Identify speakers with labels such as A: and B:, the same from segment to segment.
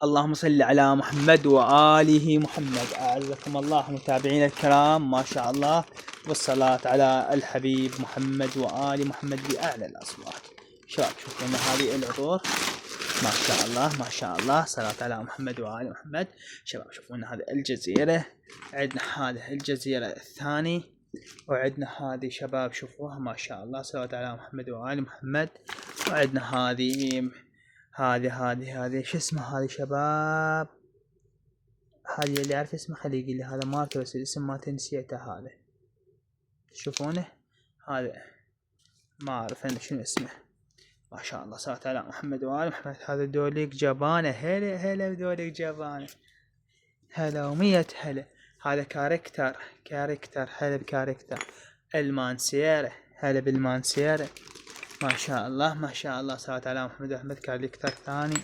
A: اللهم صل على محمد وآله محمد. أعزكم الله متابعين الكرام، ما شاء الله، والصلاة على الحبيب محمد وآل محمد بأعلى الأصوات. شباب شوفوا لنا هذه العطور، ما شاء الله ما شاء الله، صلاة على محمد وآل محمد. شباب شوفوا لنا هذه الجزيرة، عندنا هذه الجزيرة الثاني، وعندنا هذه شباب شوفوها ما شاء الله، صلاة على محمد وآل محمد. وعندنا هذه شو اسمها هذه شباب؟ هذه اللي يعرف اسمه خليه يقول لي، هذا ماركه بس الاسم ما تنسيته. هذا تشوفونه، هذا ما اعرف انا شنو اسمه. ما شاء الله صلى على محمد وآل محمد. هذا دوليك جبانه، هلا بدوليك جبانه، هلا ومية هلا. هذا كاركتر هلا بكاركتر. المانسيرة، هلا بالمانسيرة، ما شاء الله ما شاء الله، صلى على محمد وأحمد. كاركتر ثاني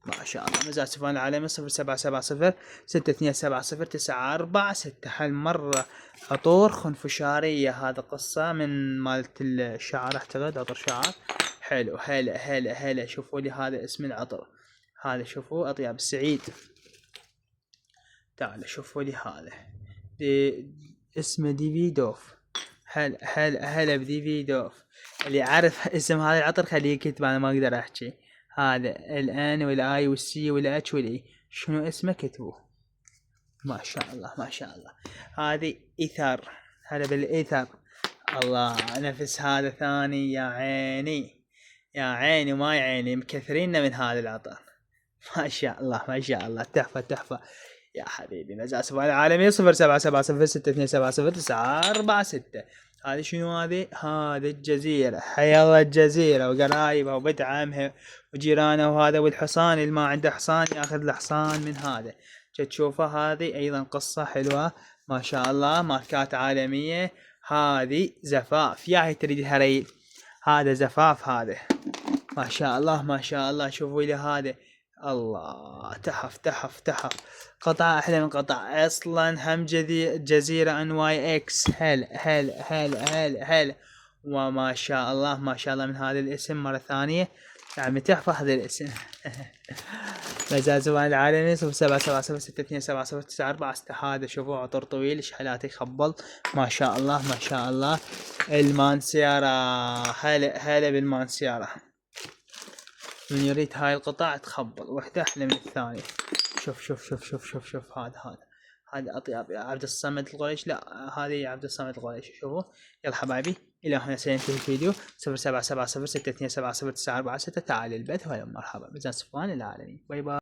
A: ما شاء الله. مزاد سفان العالمي 0770-6270-946. هالمرة عطور خنفشارية، هذا قصة من مالت الشعر، اعتقد عطر شعر حلو. هلا شوفوا لي هذا اسم العطر، هذا شوفوا أطياب السعيد. تعالوا شوفوا لي هذا اسمه ديفيدوف. هلا بديفيدوف. اللي يعرف اسم هذا العطر خليه يكتب، انا ما اقدر احكي. هذا الان والاي والسي والاتش والاي، شنو اسمه كتبوه. ما شاء الله ما شاء الله. هذه ايثر، هذا بالايثر. الله نفس هذا ثاني، يا عيني ما يا عيني، مكثرين من هذا العطر. ما شاء الله ما شاء الله، تحفة يا حبيبي. مزاد سفان العالمي 0770-6270-946. هذه شنو هذه الجزيرة، حيا الله الجزيرة وقرايبها وبيت عمها وجيرانها، وهذا والحصان اللي ما عنده حصان ياخذ له حصان من هذا. تشوفها هذه ايضا قصة حلوة ما شاء الله، ماركات عالمية. هذه زفاف، يا هي تريدها ريل، هذا زفاف هذا ما شاء الله ما شاء الله. شوفوا لي هذا، الله تحف قطعة احلى من قطعة اصلا. هم جزيرة ان واي اكس. هل وما شاء الله ما شاء الله من هذا الاسم مرة ثانية، يعني تحفة هذا الاسم. مزاد سفان العالمي 0770-6270-946. هذا شوفوا عطر طويل، شحلاتي خبل ما شاء الله ما شاء الله. المانسيارة، هلا بالمانسيارة. من يريد هاي القطع تخبل، واحدة احلى من الثانية. شوف هذا اطياب يا عبد الصمد القريش. لا هذه يا عبد الصمد القريش. شوفوا يلا حبايبي، الى هنا سينتهي الفيديو. 0770-6270-946. تعال البث وهلا مرحبا. مزاد سفان العالمي. باي باي.